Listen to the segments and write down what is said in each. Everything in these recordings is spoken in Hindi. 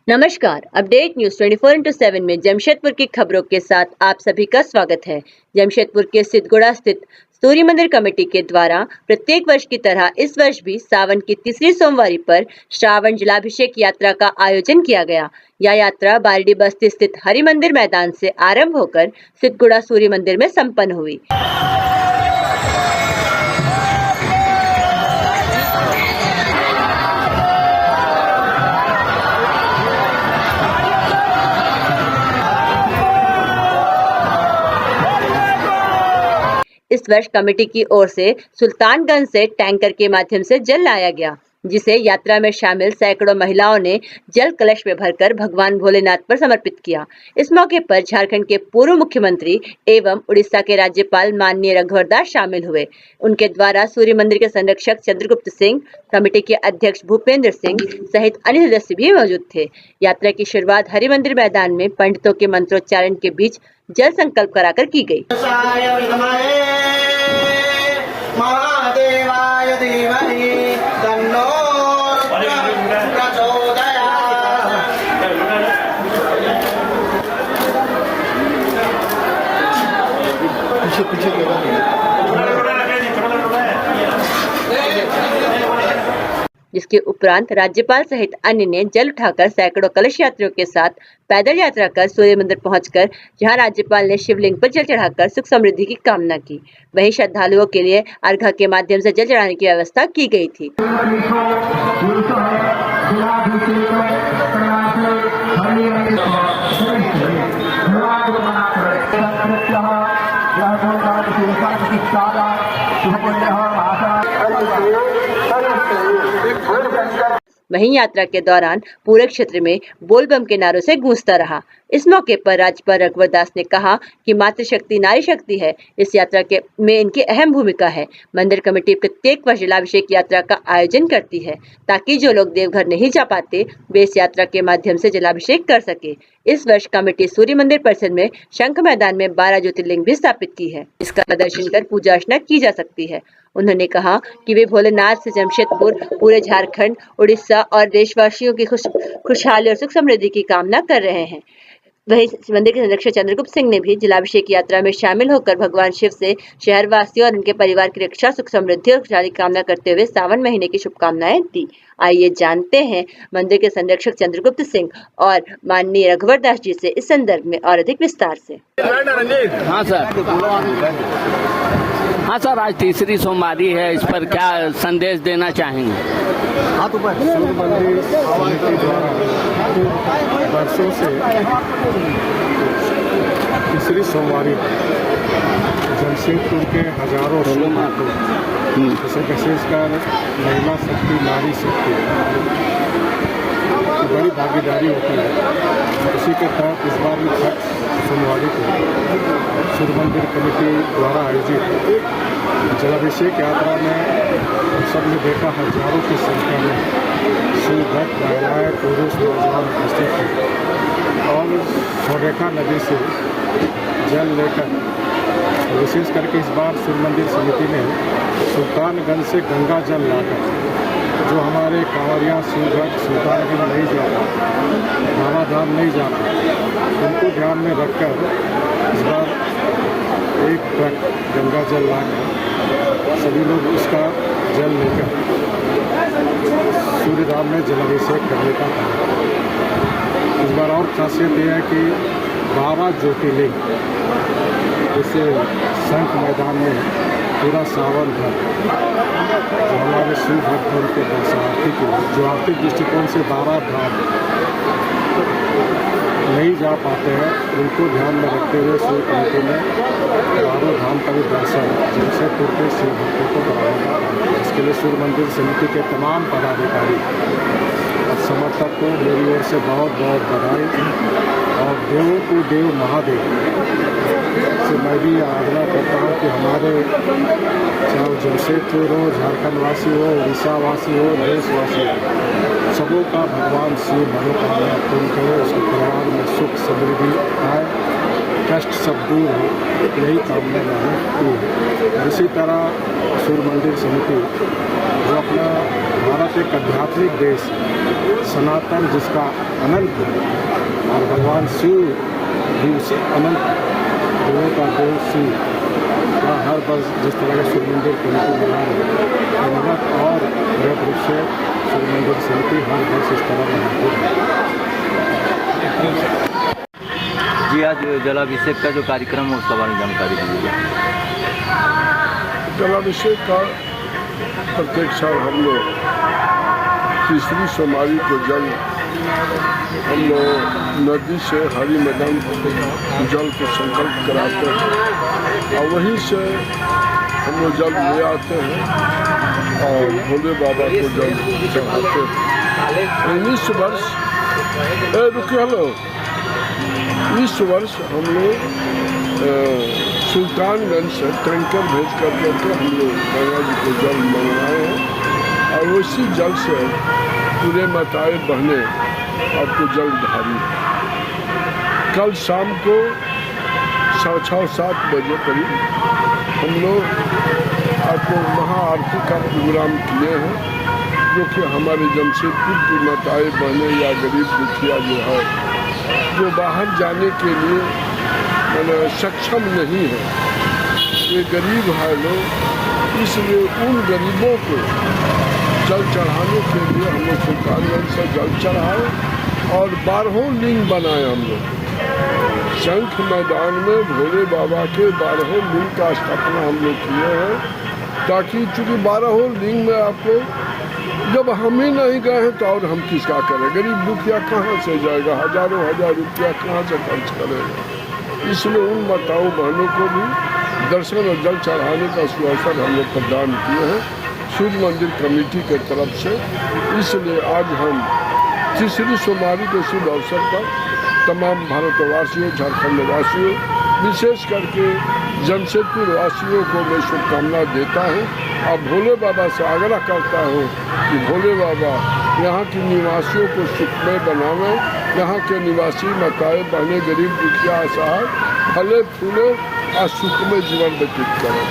नमस्कार। अपडेट न्यूज 24x7 में जमशेदपुर की खबरों के साथ आप सभी का स्वागत है। जमशेदपुर के सिद्धगुड़ा स्थित सूर्य मंदिर कमेटी के द्वारा प्रत्येक वर्ष की तरह इस वर्ष भी सावन की तीसरी सोमवारी पर श्रावण जलाभिषेक यात्रा का आयोजन किया गया। यह यात्रा बारडी बस्ती स्थित हरि मंदिर मैदान से आरंभ होकर सिद्धगुड़ा सूर्य मंदिर में संपन्न हुई। इस वर्ष कमेटी की ओर से सुल्तानगंज से टैंकर के माध्यम से जल लाया गया, जिसे यात्रा में शामिल सैकड़ों महिलाओं ने जल कलश में भरकर भगवान भोलेनाथ पर समर्पित किया। इस मौके पर झारखंड के पूर्व मुख्यमंत्री एवं उड़ीसा के राज्यपाल माननीय रघुवर दास शामिल हुए। उनके द्वारा सूर्य मंदिर के संरक्षक चंद्रगुप्त सिंह, कमेटी के अध्यक्ष भूपेंद्र सिंह सहित अन्य सदस्य भी मौजूद थे। यात्रा की शुरुआत हरि मंदिर मैदान में पंडितों के मंत्रोच्चारण के बीच जल संकल्प कराकर की गई। महादेवाय धीमहि तन्नो जिसके उपरांत राज्यपाल सहित अन्य ने जल उठाकर सैकड़ों कलश यात्रियों के साथ पैदल यात्रा कर सूर्य मंदिर पहुंचकर जहां राज्यपाल ने शिवलिंग पर जल चढ़ाकर सुख समृद्धि की कामना की, वहीं श्रद्धालुओं के लिए अर्घा के माध्यम से जल चढ़ाने की व्यवस्था की गई थी। वहीं यात्रा के दौरान पूरे क्षेत्र में बोलबम के नारों से गूंजता रहा। इस मौके पर राज्यपाल रघुवर दास ने कहा कि मातृशक्ति नारी शक्ति है। इस यात्रा में इनकी अहम भूमिका है। मंदिर कमेटी प्रत्येक वर्ष जलाभिषेक यात्रा का आयोजन करती है ताकि जो लोग देवघर नहीं जा पाते वे इस यात्रा के माध्यम से जलाभिषेक कर सके। इस वर्ष कमेटी सूर्य मंदिर परिसर में शंख मैदान में 12 ज्योतिर्लिंग भी स्थापित की है। इसका दर्शन कर पूजा अर्चना की जा सकती है। उन्होंने कहा कि वे भोलेनाथ से जमशेदपुर, पूरे झारखंड, उड़ीसा और देशवासियों की खुशहाली और सुख समृद्धि की कामना कर रहे हैं। वहीं मंदिर के संरक्षक चंद्रगुप्त सिंह ने भी जलाभिषेक यात्रा में शामिल होकर भगवान शिव से शहरवासियों और उनके परिवार की रक्षा, सुख समृद्धि और खुशहाली की कामना करते हुए सावन महीने की शुभकामनाएं दी। आइए जानते हैं मंदिर के संरक्षक चंद्रगुप्त सिंह और माननीय रघुवर दास जी से इस संदर्भ में और अधिक विस्तार से। हाँ सर, आज तीसरी सोमवारी है, इस पर क्या संदेश देना चाहेंगे? सूर्य मंदिर समिति द्वारा वर्षों से तीसरी सोमवारी जमशेदपुर के हजारों लोगों को, जैसे विशेषकर महिला शक्ति, नारी शक्ति की बड़ी भागीदारी होती है। उसी के तहत इस बार में छठ सोमवारी को सूर्य मंदिर कमेटी द्वारा आयोजित जलाभिषेक यात्रा में हम सब ने देखा हजारों की संख्या में शिवभक्त महिलाएं, पुरुष, नौजवान उपस्थित थे और स्वरेखा नदी से जल लेकर, विशेष करके इस बार सूर्य मंदिर समिति ने सुल्तानगंज से गंगा जल लाकर जो हमारे कांवरिया शिवभक्त सुल्तानगंज नहीं जाता, बाबा धाम नहीं जाता, उनको ध्यान में रखकर इस बार एक ट्रक गंगा जल लाकर सभी लोग उसका जल लेकर सूर्य धाम में जलाभिषेक करने का था। इस बार और खासियत यह है कि 12 ज्योतिर्लिंग, जैसे शंख मैदान में पूरा सावन भर जो हमारे शिव भक्तों के दर्शनार्थी के जो आर्थिक दृष्टिकोण से 12 धाम नहीं जा पाते हैं, उनको ध्यान में रखते हुए सूर्य कमेटी ने 12 धाम का भी दर्शन जमशेदपुर के शिव भक्तों को कराएगा। इसके लिए सूर्य मंदिर समिति के तमाम पदाधिकारी और समर्थक को मेरी ओर से बहुत बहुत बधाई और देवों को देव महादेव से मैं भी आराधना करता हूँ कि हमारे चाहे जमशेदपुर हो, झारखंड वासी हो, उड़ीसा वासी हो, देशवासी हो, सबों का भगवान शिव मनोकामना पूर्ण करे, उसके परिवार में सुख समृद्धि आए, कष्ट सब दूर हो, यही कामना मैंने की है। इसी तरह सूर्य मंदिर समिति जो अपना भारत एक आध्यात्मिक देश है, सनातन जिसका अनंत है, और भगवान शिव भी उसी अनंत देवों का देव शिव का हर वर्ष जिस तरह का सूर्य मंदिर कमेटी बना रही है, उन्नत और बृहद रूप से सूर्य मंदिर समिति हर वर्ष इस तरह बनाती है। जी, आज जलाभिषेक का जो कार्यक्रम है उसके बारे में जानकारी दीजिए। जलाभिषेक का प्रत्येक साल हम लोग तीसरी सोमवारी को जल हम लोग नदी से हरि मैदान जल के संकल्प कराते हैं और वहीं से हम लोग जल ले आते हैं और भोले बाबा को जल चढ़ाते हैं। इस वर्ष इस वर्ष हम लोग सुल्तानगंज से टैंकर भेज करके हम लोग गंगा जी को जल मंगवाए हैं और उसी जल से पूरे मताए बहने आपको जल ढारी। कल शाम को 6:30-7 बजे करीब हम लोग आपको महाआरती का प्रोग्राम किए हैं, जो कि हमारे जमशेदपुर की मताए बहने या गरीब दुखिया जो है, जो बाहर जाने के लिए मैंने सक्षम नहीं है, ये गरीब है लोग, इसलिए उन गरीबों को जल चढ़ाने के लिए हम लोग सुल्तानगंज से जल चढ़ाए और 12 लिंग बनाए। हम लोग शंख मैदान में भोले बाबा के 12 लिंग का स्थापना हम लोग किए हैं, ताकि चूँकि 12 लिंग में आपको जब हम ही नहीं गए हैं तो और हम किसका करें, गरीब दुखिया कहाँ से जाएगा, हजारों हजार रुपया कहाँ से खर्च करेगा। इसलिए उन माताओं बहनों को भी दर्शन और जल चढ़ाने का सुअवसर हम लोग प्रदान किए हैं सूर्य मंदिर कमेटी के तरफ से। इसलिए आज हम तीसरी सोमवारी के शुभ अवसर पर तमाम भारतवासियों, झारखंड वासियों, विशेष करके जमशेदपुर वासियों को मैं शुभकामना देता हूँ और भोले बाबा से आग्रह करता हूँ कि भोले बाबा यहाँ के निवासियों को सुखमय बनावें, यहाँ के निवासी माताएं बहनें गरीब दुखिया असहाय फले फूले और सुखमय जीवन व्यतीत करें।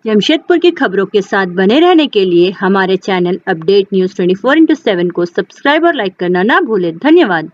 जमशेदपुर की खबरों के साथ बने रहने के लिए हमारे चैनल अपडेट न्यूज़ 24x7 को सब्सक्राइब और लाइक करना ना भूलें। धन्यवाद।